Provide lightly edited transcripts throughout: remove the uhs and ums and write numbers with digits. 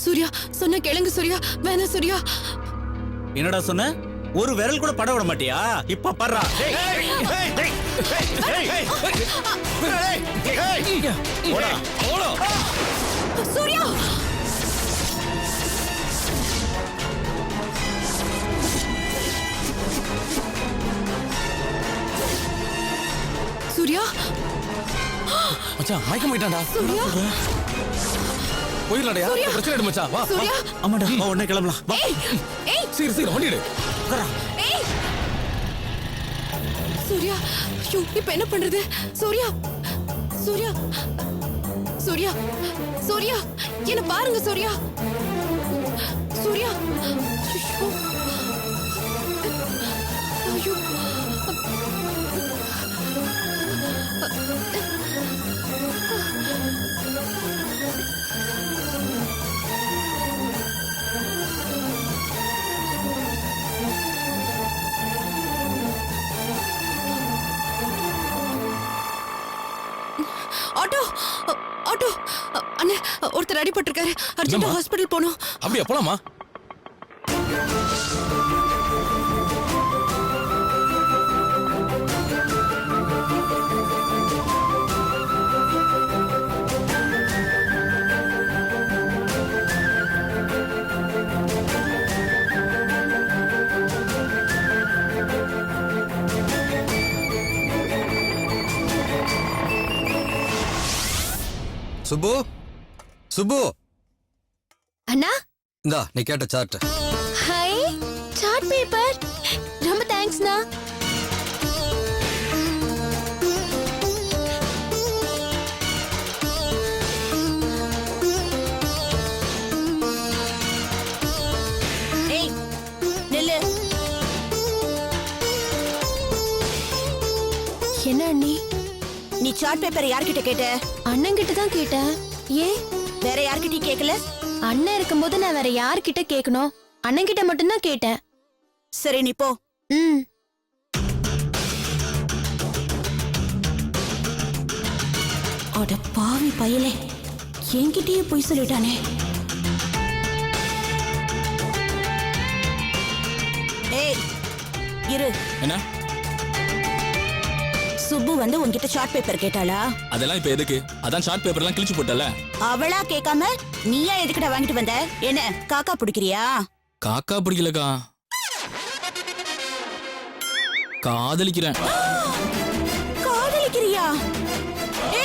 சூர்யா சொன்ன கேளுங்க சூர்யா, வேணா சூர்யா. என்னடா சொன்ன? ஒரு விரல் கூட பட விட மாட்டியா? இப்ப பர்றா. சூர்யா சூர்யா மச்சான் மயக்கம் போயிட்டான்டா. சூர்யா போயிடலாடா. பிரச்சனை இல்லை மச்சான். வா சூர்யா. ஆமாடா, வா உடனே கிளம்பலாம். வா. ஏய் ஏய் சீர் வண்டி எடு. ஏய் சூர்யா, ஐயோ இப்ப என்ன பண்றது? சூர்யா சூர்யா சூர்யா சூர்யா என்ன பாருங்க சூர்யா. சூர்யா ஐயோ ஐயோ ஆட்டோ ஆட்டோ அண்ணே, ஒருத்தர் அடிபட்டிருக்காரு, அர்ஜென்ட்டா ஹாஸ்பிடல் போகணும். அப்படியே போலாமா? சுப்பு சுப்பு அண்ணா, இந்தா நீ கேட்ட சார்ட். ஹாய் சார்ட் பேப்பர், ரொம்ப தேங்க்ஸ்ண்ணா. ஏய் நில்லு. என்ன அண்ணி? நீ சார்ட் பேப்பர் யார்கிட்ட கேட்ட? அண்ணன் கிட்ட தான் கேட்டேன். ஏன்? வேற யார்கிட்டயும் கேட்கல? அண்ணன் இருக்கும்போது நான் வேற யார்கிட்ட கேட்கணும்? அண்ணன் கிட்ட மட்டும்தான் கேட்டேன். சரி நீ போ. ம். அட பாவி பயலே, என்கிட்டயே போய் சொல்லிட்டானே. ஏய் இரு. என்ன? சுப்பு வந்து உன்கிட்ட சார்ட் பேப்பர் கேட்டாளா? அதெல்லாம் இப்ப எதுக்கு? அதான் ஷார்ட் பேப்பர்லாம் கிழிச்சு போட்டல. அவளா கேட்காம நீயா எதுக்கிட்ட வாங்கிட்டு வந்த? என்ன காக்கா பிடிக்கிறியா? காக்கா பிடிக்கலக்கா, காதலிக்கிறேன். காதலிக்கிறியா?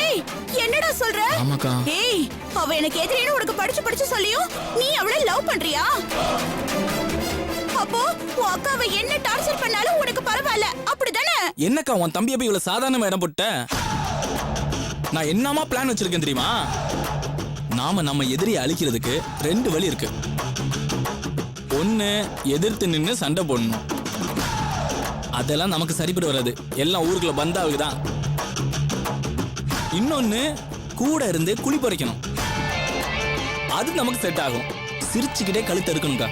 ஏய் என்னடா சொல்ற? ஆமாக்கா. ஏய் அவ எனக்கு எதிரின்னு உனக்கு படிச்சு படிச்சு சொல்லியும் நீ அவளை லவ் பண்றியா? அப்போ உன் அக்காவை என்ன டார்ச்சர் பண்ணாலும் உனக்கு பரவாயில்ல, அப்படிதானே? என்னக்கா உன் தம்பியை போய் இவ்வளவு சாதாரணமா இடம் போட்ட? நான் என்னமா பிளான் வச்சிருக்கேன் தெரியுமா? நாம நம்ம எதிரியை அழிக்கிறதுக்கு 2 வழி இருக்கு. ஒண்ணு, எதிர்த்து நின்னு சண்டை போடணும். அதெல்லாம் நமக்கு சரிப்பட்டு வராது, எல்லாம் ஊருக்குள்ள பந்தாவுக்கு தான். இன்னொன்னு, கூட இருந்து குழி பறிக்கணும். அது நமக்கு செட் ஆகும். சிரிச்சுக்கிட்டே கழுத்து இருக்கணும்க்கா.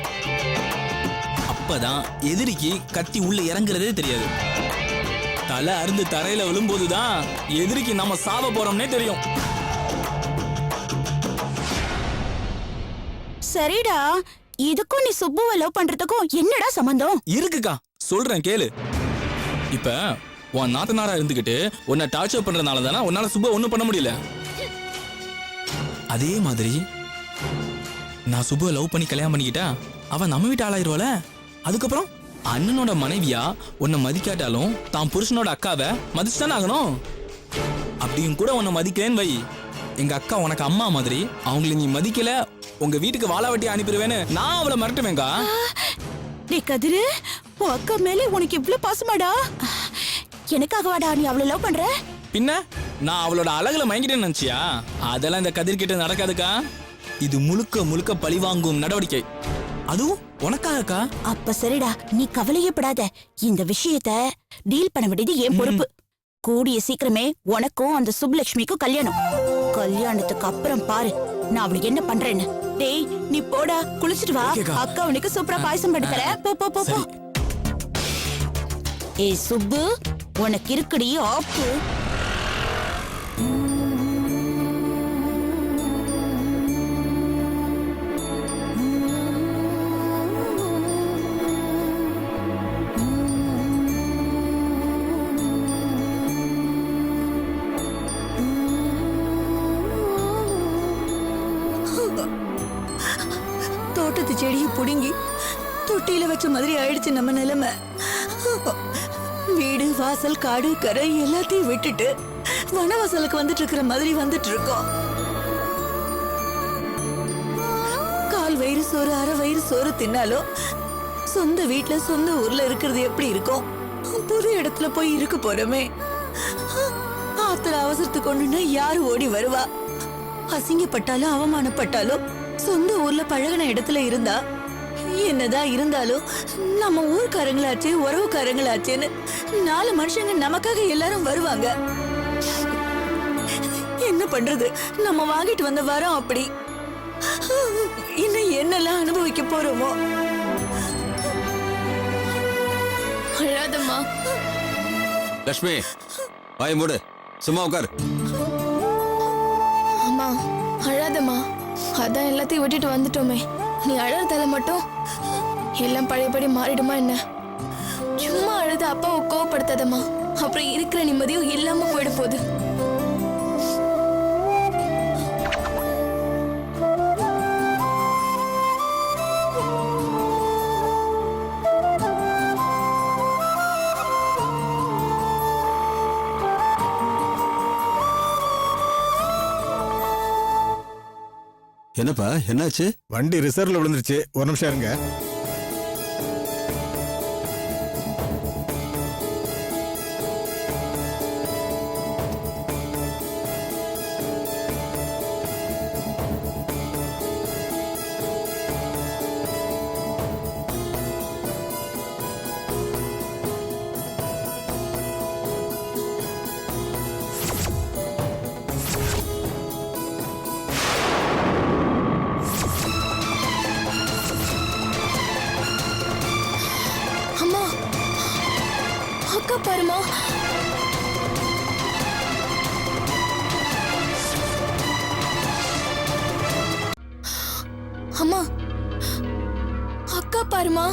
அப்பதான் எதிரிக்கு கத்தி உள்ள இறங்குறதே தெரியாது. தலை அருந்து தரையில விழும்போதுதான் எதிரிக்கு நம்ம சாவ போறோம்னே தெரியும். சரிடா, இதுக்கும் நீ சுப்புவை லவ் பண்றதுக்கும் என்னடா சம்பந்தம்? இருக்குக்கா, சொல்றேன் கேளு. இப்ப உன் நாத்தனாரா இருந்துகிட்டு உன்னை டார்ச்சர் பண்றதுனால தானே உன்னால சுப்ப ஒண்ணும் பண்ண முடியல. அதே மாதிரி நான் சுப்புவை லவ் பண்ணி கல்யாணம் பண்ணிக்கிட்டா அவன் நம்ம வீட்டு ஆளாயிருவாள. அதுக்கப்புறம் அண்ணனோட மனைவியா உன்னை மதிக்காட்டாலும் தான் புருஷனோட அக்காவை மதிச்சுதானே ஆகணும். அப்படியும் கூட உன்னை மதிக்கலன்னு வை, எங்க அக்கா உனக்கு அம்மா மாதிரி, அவங்களை நீ மதிக்கல உங்க வீட்டுக்கு வாழ வட்டி அனுப்பிடுவேன்னு நான் அவளை மிரட்டுவேங்கா. டே கதிரு, உன் அக்கா மேல உனக்கு இவ்ளோ பாசமாடா? எனக்காகவாடா நீ அவளை லவ் பண்ற? பின்ன நான் அவளோட அழகுல மயங்கிட்டேன்னு நினைச்சியா? அதெல்லாம் இந்த கதிர்கிட்ட நடக்காதுக்கா. இது முழுக்க முழுக்க பழிவாங்கும் நடவடிக்கை, அதுவும் உனக்காகக்கா. அப்ப சரிடா, நீ கவலையே படாத. இந்த விஷயத்த டீல் பண்ண வேண்டியது என் பொறுப்பு. கூடிய சீக்கிரமே உனக்கும் அந்த சுப்லட்சுமிக்கும் கல்யாணம். கல்யாணத்துக்கு அப்புறம் பாரு நான் அவளுக்கு என்ன பண்றேன்னு. டேய் நீ போடா, குளிச்சிட்டு வா. அக்கா உனக்கு சூப்பரா பாயசம் பண்ணி தரேன். போ போ போ. ஏய் சுப்பு, உனக்கு இருக்குடி ஆப்பு. செடியை புடுங்கி தொட்டியில வச்ச மாதிரி ஆயிடுச்சு நம்ம நிலைமை. வீடு வாசல் காடு கரை எல்லாத்தையும் விட்டுட்டு வனவாசலுக்கு வந்துட்டு இருக்கிற மாதிரி வந்துட்டு இருக்கோம். கால் வயிறு சோறு அரை வயிறு சோறு தின்னாலும் சொந்த வீட்டுல சொந்த ஊர்ல இருக்கிறது எப்படி இருக்கும்? புது இடத்துல போய் இருக்க போறோமே. ஆத்திர அவசரத்துக்கு ஒண்ணுன்னா யாரு ஓடி வருவா? அசிங்கப்பட்டாலும் அவமானப்பட்டாலும் சொந்த ஊர்ல பழகின இடத்துல இருந்தா என்னதான் இருந்தாலும் நம்ம ஊர்க்காரங்களாச்சே உறவுக்காரங்களாச்சேன்னு 4 மனுஷங்க நமக்காக எல்லாரும் வருவாங்க. என்ன பண்றது? நம்ம வாங்கிட்டு வந்த வரோம் அப்படி. இன்னும் என்னெல்லாம் அனுபவிக்க போறோமோ. அழாதம்மா. லட்சுமி வாய் மூடு, சும்மா உட்காரு. அம்மா அழாதம்மா. அதான் எல்லாத்தையும் விட்டுட்டு வந்துட்டோமே. நீ அழறதால மட்டும் எல்லாம் பழையபடி மாறிடுமா என்ன? சும்மா அழுத அப்பாவை கோவப்படுத்தாதம்மா. அப்புறம் இருக்கிற நிம்மதியும் இல்லாம போயிட போகுது. என்னப்பா என்னாச்சு? வண்டி ரிசர்வ்ல விழுந்துருச்சு. ஒரு நிமிஷம் இருங்க. அம்மா அக்கா பாருமா. அம்மா அக்கா பாருமா.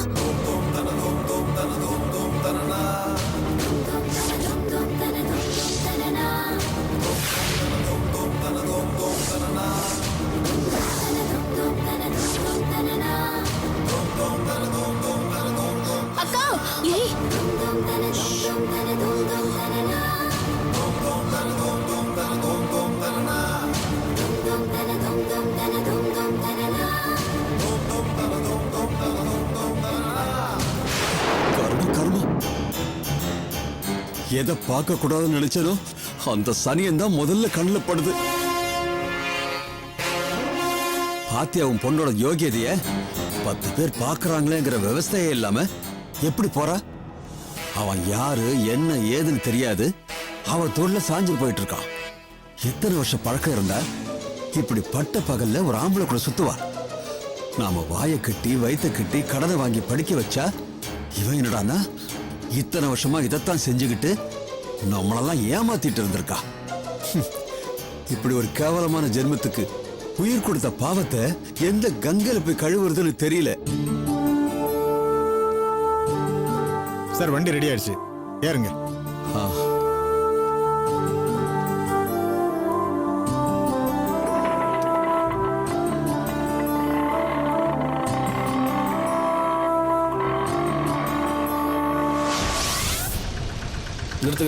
அக்கா ஏய் எதை பார்க்க கூடாதுன்னு நினைச்சனோ அந்த சனியன் தான் முதல்ல கண்ணுல படுது. பாத்தியா உன் பொண்ணோட யோகியதைய? 10 பேர் பாக்குறாங்களேங்கிற விவசாயே இல்லாம எப்படி போறா? அவன் யாரு என்ன ஏதுன்னு தெரியாது. அவன் தொழில சாஞ்சு போயிட்டு இருக்கான். எத்தனை வருஷம் பழக்கம் இருந்தா இப்படி பட்ட பகல்ல ஒரு ஆம்பளை கூட சுத்துவா? நாம வாயை கட்டி வயிற்ற கட்டி கடனை வாங்கி படிக்க வச்சா இவன் என்னடானா இத்தனை வருஷமா இதைத்தான் செஞ்சுக்கிட்டு நம்மளெல்லாம் ஏமாத்திட்டு இருந்திருக்கா. இப்படி ஒரு கேவலமான ஜென்மத்துக்கு உயிர் கொடுத்த பாவத்தை எந்த கங்கையில போய் கழுவுறதுன்னு தெரியல. சார் வண்டி ரெடி ஆயிடுச்சு, ஏறுங்க.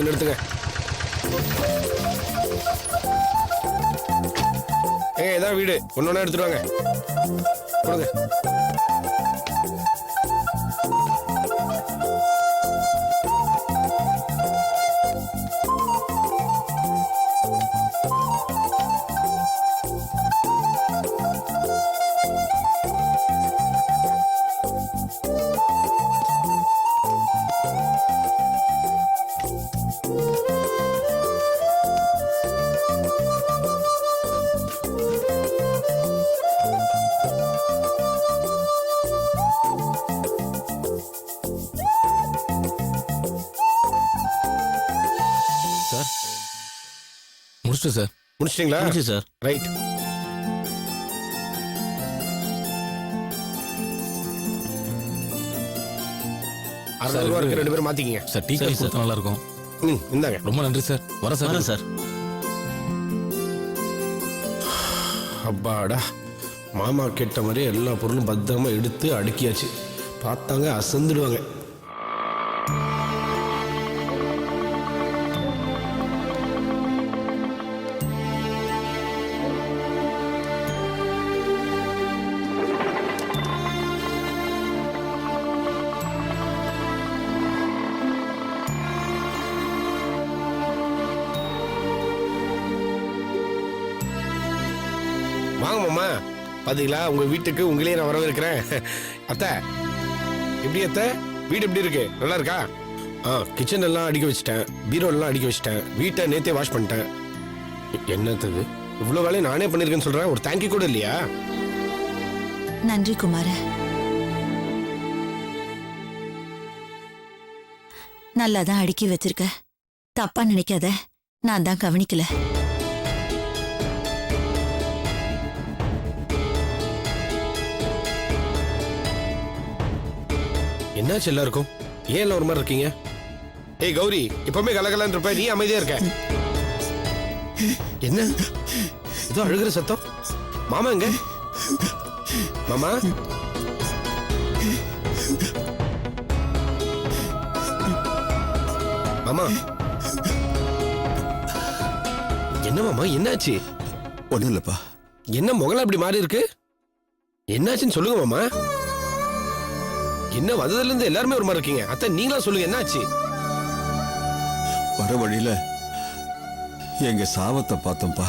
நிறுத்துங்க. இதான் வீடு. ஒன்னொன்னா எடுத்துட்டு வாங்க. கொடுங்க. முடிச்சிட்டு சார். முடிச்சிட்டீங்களா? முடிச்சு சார். ரைட். ₹60 இருக்கு, 2 பேரும் மாத்திக்கிங்க. சார் டீ காஃபி கொடுத்தா நல்லா இருக்கும். இந்தாங்க. ரொம்ப நன்றி சார். வர சார். சார் அப்பாடா மாமா கேட்ட மாதிரி எல்லா பொருளும் பத்திரமா எடுத்து அடுக்கியாச்சு. பார்த்தாங்க அசந்துடுவாங்க. வாங்க மாமா. பாத்தீங்களா, உங்க வீட்டுக்கு உங்களையே நான் வரவேற்கிறேன். அத்தை எப்படி அத்தை, வீடு எப்படி இருக்கு? நல்லா இருக்கா? கிச்சன் எல்லாம் அடிக்க வச்சுட்டேன், பீரோ எல்லாம் அடிக்க வச்சுட்டேன், வீட்டை நேத்தே வாஷ் பண்ணிட்டேன். என்னது இவ்வளவு வேலையை நானே பண்ணிருக்கேன்னு சொல்றேன், ஒரு தேங்க்யூ கூட இல்லையா? நன்றி குமார. நல்லாதான் அடுக்கி வச்சிருக்க. தப்பா நினைக்காத, நான் தான் கவனிக்கல. என்னாச்சு எல்லாருக்கும்? ஏன் எல்லாம் ஒரு மாதிரி இருக்கீங்க? ஏய் கௌரி, இப்பவுமே கலகலன்னு இருப்ப, நீ அமைதியா இருக்க. என்ன இதோ அழுகிற சத்தம்? மாமா எங்க? மாமா மாமா என்ன மாமா, என்னாச்சு? ஒண்ணும் இல்லப்பா. என்ன முகல அப்படி மாறி இருக்கு? என்னாச்சுன்னு சொல்லுங்க மாமா. என்ன வந்ததுல இருந்து எல்லாருமே ஒரு மாதிரி இருக்கீங்க. அத்தை நீங்களா சொல்லுங்க, என்னாச்சு? வர வழியில எங்க சாவத்தை பார்த்தோம்ப்பா.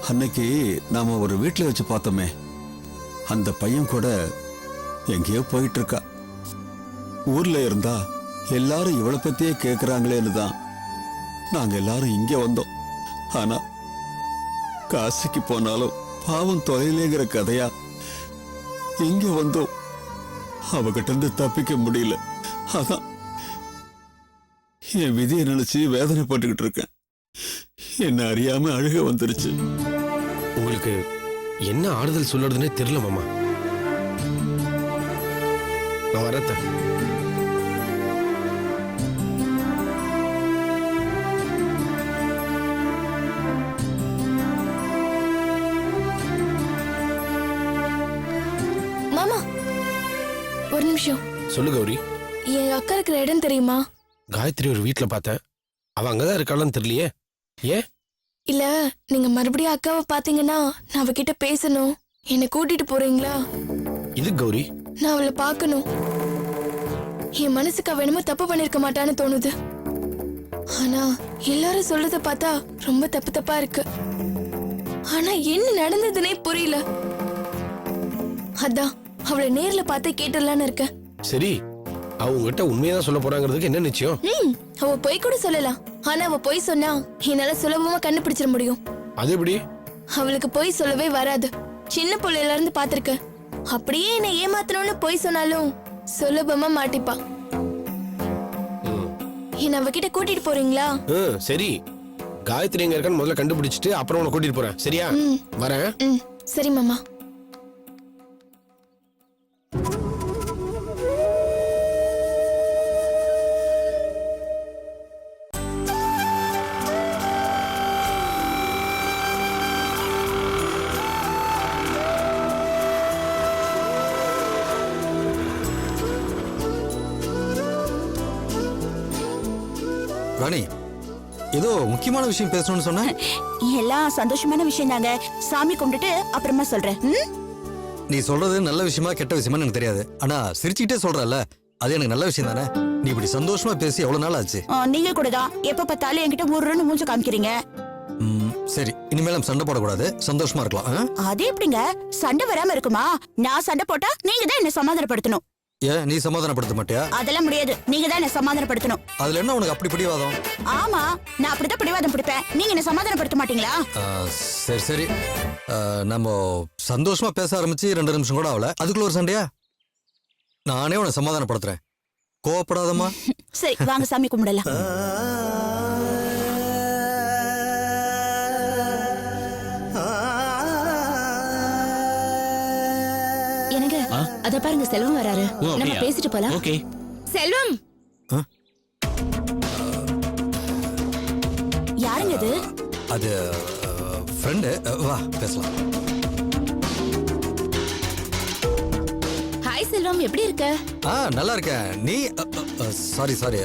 அன்னைக்கு நாம ஒரு வீட்டுல வச்சு பார்த்தோமே, அந்த பையன் கூட எங்கேயோ போயிட்டு இருக்கா. ஊர்ல இருந்தா எல்லாரும் இவளை பத்தியே கேக்குறாங்களேன்னு தான் நாங்க எல்லாரும் இங்க வந்தோம். ஆனா காசிக்கு போனாலும் பாவம் தொலைலேங்கிற கதையா இங்க வந்தோம். அவகிட்ட இருந்து தப்பிக்க முடியல. அதான் என் விதியை நினைச்சு வேதனைப்பட்டுக்கிட்டு இருக்கேன். என்ன அறியாம அழுக வந்துருச்சு. உங்களுக்கு என்ன ஆறுதல் சொல்றதுன்னே தெரியல மாமா. நான் வரத்த. மாமா ஒரு நிமிஷம். சொல்லு கௌரி. என் அக்கா இருக்கிற இடம் தெரியுமா? காயத்ரி ஒரு வீட்டுல பார்த்தேன், அவ அங்கதான் இருக்காளான்னு தெரியலையே. ஏன்? இல்ல, நீங்க மறுபடியும் அக்காவை பாத்தீங்கன்னா நான் அவகிட்ட பேசணும். என்னை கூட்டிட்டு போறீங்களா? இது கௌரி, நான் அவளை பார்க்கணும். என் மனசுக்கு அவ என்னமோ தப்பு பண்ணிருக்க மாட்டான்னு தோணுது. ஆனா எல்லாரும் சொல்றத பார்த்தா ரொம்ப தப்பு தப்பா இருக்கு. ஆனா என்ன நடந்ததுன்னே புரியல. அதான் அவளை நேர்ல பார்த்து கேட்டுடலான்னு இருக்கேன். சரி அவங்ககிட்ட உண்மையா சொல்ல போறாங்கிறதுக்கு என்ன நிச்சயம்? அவ பொய் கூட சொல்லலாம். ஆனா அவ பொய் சொன்னா என்னால சுலபமா கண்டுபிடிச்சிட முடியும். அது எப்படி? அவளுக்கு பொய் சொல்லவே வராது. சின்ன பிள்ளையில இருந்து பாத்திருக்க. அப்படியே என்னை ஏமாத்தணும்னு பொய் சொன்னாலும் சுலபமா மாட்டிப்பா. என்ன அவகிட்ட கூட்டிட்டு போறீங்களா? சரி, காயத்ரி எங்க இருக்கான்னு முதல்ல கண்டுபிடிச்சிட்டு அப்புறம் உன்னை கூட்டிட்டு போறேன். சரியா? வரேன். சரி மாமா. ராணி, ஏதோ முக்கியமான விஷயம் பேசணும்னு சொன்ன. எல்லாம் சந்தோஷமான விஷயம் தாங்க. சாமி கும்பிட்டுட்டு அப்புறமா சொல்றேன். நீ சொல்றது நல்ல விஷயமா கெட்ட விஷயமா எனக்கு தெரியாது. ஆனா சிரிச்சுக்கிட்டே சொல்றல, அது எனக்கு நல்ல விஷயம் தானே. நீ இப்படி சந்தோஷமா பேசி எவ்வளவு நாள் ஆச்சு? நீங்க கூட தான் எப்ப பார்த்தாலும் என்கிட்ட ஊருன்னு மூஞ்ச காமிக்கிறீங்க. சரி, இனிமேலும் சண்டை போடக்கூடாது, சந்தோஷமா இருக்கலாம். அது எப்படிங்க சண்டை வராம இருக்குமா? நான் சண்டை போட்டா நீங்க தான் என்ன சமாதானப்படுத்தணும். ஏன் நீ சமாதானப்படுத்த மாட்டியா? அதெல்லாம் முடியாது, நீங்க தான் என்ன சமாதானப்படுத்தணும். அதுல என்ன உனக்கு அப்படி பிடிவாதம்? ஆமா, நான் அப்படிதான் பிடிவாதம் பிடிப்பேன். நீங்க என்ன சமாதானப்படுத்த மாட்டீங்களா? சரி சரி, நம்ம சந்தோஷமா பேச ஆரம்பிச்சு 2 நிமிஷம் கூட ஆகல, அதுக்குள்ள ஒரு சண்டையா? நானே உன்னை சமாதானப்படுத்துறேன், கோவப்படாதம்மா. சரி வாங்க சாமி கும்பிடலாம். எனக்கு அத பாருங்க, செல்வம் வராரு. நம்ம பேசிட்டு போலாம். ஓகே. செல்வம் யாருங்க இது? அது ஃப்ரெண்டு, வா பேசலாம். செல்வம் எப்படி இருக்க? நல்லா இருக்கேன். நீ சாரி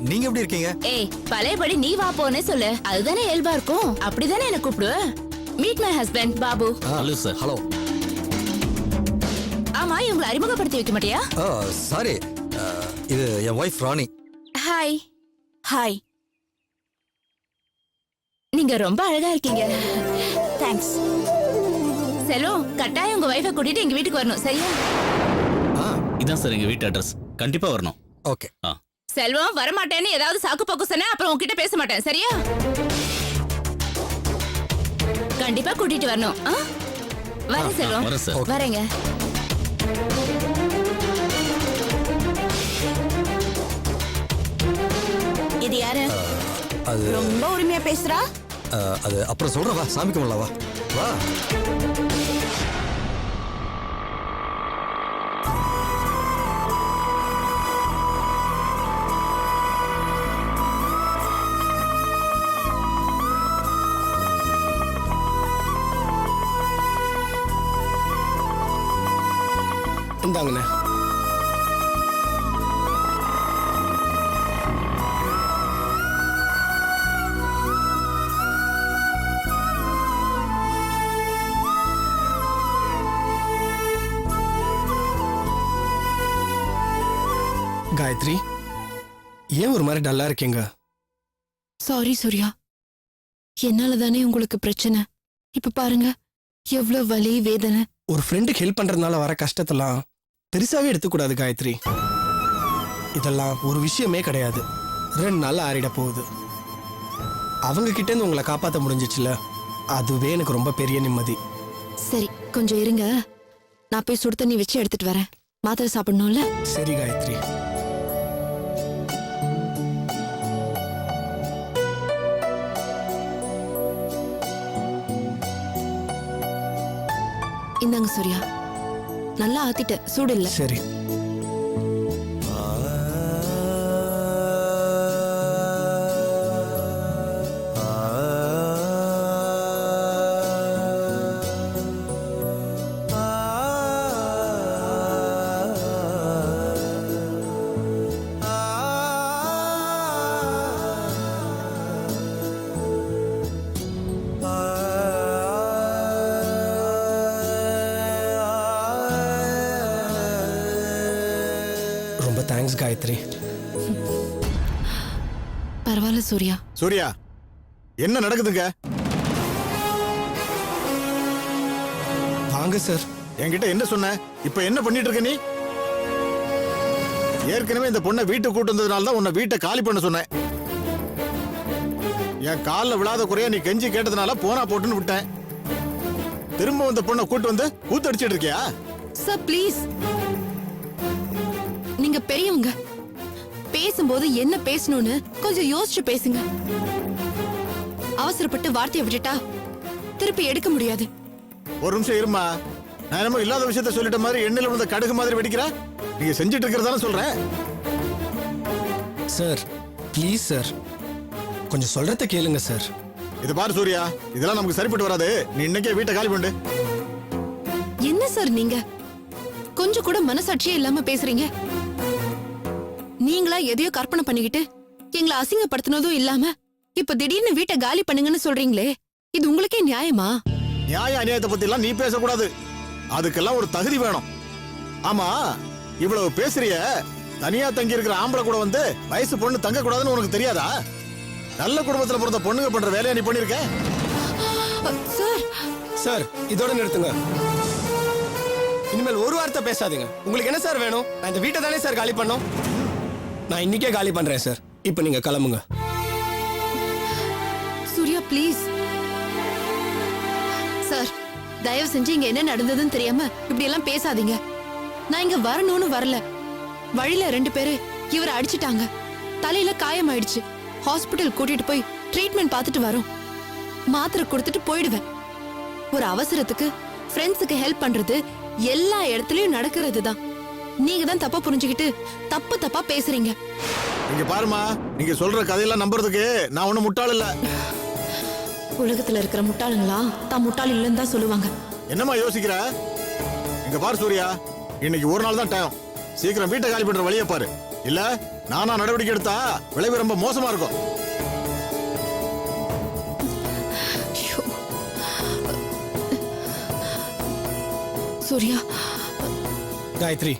நீங்க எப்படி இருக்கீங்க? ஏய், பழையபடி நீ வா போனே சொல்லு. அதுதானே இயல்பா இருக்கும். அப்படிதானே என்ன கூப்பிடுவ? Meet my husband Babu. Hello sir. Hello. ஆமா, இவங்களை அறிமுகப்படுத்தி வைக்க மாட்டியா? சாரி, இது என் ஒய்ஃப் ராணி. ஹாய். ஹாய். நீங்க ரொம்ப அழகா இருக்கீங்க. தேங்க்ஸ். செல்வம், கட்டாயம் உங்க வைஃபை கூட்டிட்டு எங்க வீட்டுக்கு வரணும், சரியா? இதான் சார் எங்க வீட்டு அட்ரஸ். கண்டிப்பா வரணும். ஓகே. செல்வம், வரமாட்டேன்னு ஏதாவது சாக்கு போக்கு சொன்னா அப்புறம் உன்கிட்ட பேச மாட்டேன், சரியா? கண்டிப்பா கூட்டிட்டு வரணும். வரேன் செல்வம். வரேன் சார். வரேங்க. இது யாரு? அது ரொம்ப உரிமையா பேசுறா. அது அப்புறம் சொல்றேன், வா சாமி கும்பிடலாம், வா வா. இந்தாங்கண்ணே. காயத்ரி, ஏன் ஒரு மாதிரி டல்லா இருக்கீங்க? சாரி சூர்யா, என்னால தானே உங்களுக்கு பிரச்சனை. இப்ப பாருங்க எவ்வளவு வலி வேதனை. ஒரு ஃப்ரெண்டுக்கு ஹெல்ப் பண்றதுனால வர கஷ்டத்தெல்லாம் பெருசாவே எடுத்துக்கூடாது காயத்ரி. இதெல்லாம் ஒரு விஷயமே கிடையாது. 2 நாள் ஆறிட போகுது. அவங்க கிட்ட இருந்து உங்களை காப்பாற்ற முடிஞ்சிச்சுல, அதுவே எனக்கு ரொம்ப பெரிய நிம்மதி. சரி, கொஞ்சம் இருங்க, நான் போய் சுடு தண்ணி வச்சு எடுத்துட்டு வரேன். மாத்திரை சாப்பிடணும்ல? சரி காயத்ரி. இந்தாங்க சூர்யா, நல்லா ஆத்திட்ட, சூடு இல்ல. சரி. ரொம்ப தேங்க்ஸ் காயத்ரி. பரவாயில்ல சூர்யா. சூர்யா, என்ன நடக்குதுங்க? வாங்க சார். என்கிட்ட என்ன சொன்ன? இப்ப என்ன பண்ணிட்டு இருக்க நீ? ஏற்கனவே இந்த பொண்ணை வீட்டுக்கு கூட்டு வந்ததுனால தான் உன்னை வீட்டை காலி பண்ண சொன்னேன். என் காலில் விழாத குறையா நீ கெஞ்சி கேட்டதுனால போனா போட்டுன்னு விட்டேன். திரும்ப இந்த பொண்ணை கூட்டு வந்து கூத்தடிச்சிட்டு இருக்கியா? சார் ப்ளீஸ், நீங்க பெரியவங்க, பேசும்போது என்ன பேசணும்னு கொஞ்சம் யோசிச்சு பேசுங்க. அவசரப்பட்டு வார்த்தையை விட்டுட்டா திருப்பி எடுக்க முடியாது. ஒரு நிமிஷம் இருமா. நான் என்னமோ இல்லாத விஷயத்த சொல்லிட்ட மாதிரி எண்ணெயில விழுந்த கடுகு மாதிரி வெடிக்கிற. நீங்க செஞ்சுட்டு இருக்கிறதான சொல்றேன். சார் ப்ளீஸ் சார், கொஞ்சம் சொல்றத கேளுங்க சார். இது பாரு சூர்யா, இதெல்லாம் நமக்கு சரிப்பட்டு வராது. நீ இன்னைக்கே வீட்டை காலி பண்ணு. என்ன சார் நீங்க கொஞ்சம் கூட மனசாட்சியே இல்லாம பேசுறீங்க? நீங்களா எதையோ கற்பனை பண்ணிக்கிட்டு எங்களை அசிங்கப்படுத்தினதும் இல்லாம இப்ப திடீர்னு வீட்டை காலி பண்ணுங்கன்னு சொல்றீங்களே, இது உங்களுக்கே நியாயமா? நியாய அநியாயத்தை பத்தி எல்லாம் நீ பேசக்கூடாது. அதுக்கெல்லாம் ஒரு தகுதி வேணும். ஆமா, இவ்வளவு பேசுறிய, தனியா தங்கி இருக்கிற ஆம்பளை கூட வந்து வயசு பொண்ணு தங்க கூடாதுன்னு உனக்கு தெரியாதா? நல்ல குடும்பத்துல பிறந்த பொண்ணுங்க பண்ற வேலையை நீ பண்ணிருக்க. சார் சார் இதோட நிறுத்துங்க. இனிமேல் ஒரு வார்த்தை பேசாதீங்க. உங்களுக்கு என்ன சார் வேணும்? நான் இந்த வீட்டை தானே சார் காலி பண்ணோம். நான் இன்னைக்கே காலி பண்றேன் சார். இப்போ நீங்க கிளம்புங்க. சூர்யா ப்ளீஸ். சார் தயவு செஞ்சு இங்க என்ன நடந்ததுன்னு தெரியாம இப்படி எல்லாம் பேசாதீங்க. நான் இங்க வரணும்னு வரல. வழியில 2 பேரு இவரை அடிச்சிட்டாங்க. தலையில காயம் ஆயிடுச்சு. ஹாஸ்பிட்டல் கூட்டிட்டு போய் ட்ரீட்மெண்ட் பார்த்துட்டு வரோம். மாத்திரை கொடுத்துட்டு போயிடுவேன். ஒரு அவசரத்துக்கு ஃப்ரெண்ட்ஸுக்கு ஹெல்ப் பண்றது எல்லா இடத்துலயும் நடக்கிறது தான். நீங்க தான் தப்பா புரிஞ்சுக்கிட்டு தப்பா பேசுறீங்க. நீங்க பாருமா, நீங்க சொல்ற கதையெல்லாம் நம்புறதுக்கு நான் ஒண்ணும் முட்டாள் இல்ல. உலகத்துல இருக்கிற முட்டாளுங்களா தான் முட்டாள் இல்லைன்னு தான் சொல்லுவாங்க. என்னம்மா யோசிக்கிற? இங்க பாரு சூர்யா, இன்னைக்கு ஒரு நாள் தான் டைம். சீக்கிரம் வீட்டை காலி பண்ற வழியை பாரு. இல்ல நானா நடவடிக்கை எடுத்தா விளைவு ரொம்ப மோசமா இருக்கும். ஐயோ. சூர்யா, காயத்ரி,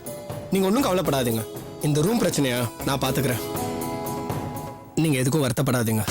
நீங்க ஒன்றும் கவலைப்படாதீங்க. இந்த ரூம் பிரச்சனையா நான் பாத்துக்கிறேன். நீங்க எதுக்கும் வருத்தப்படாதீங்க.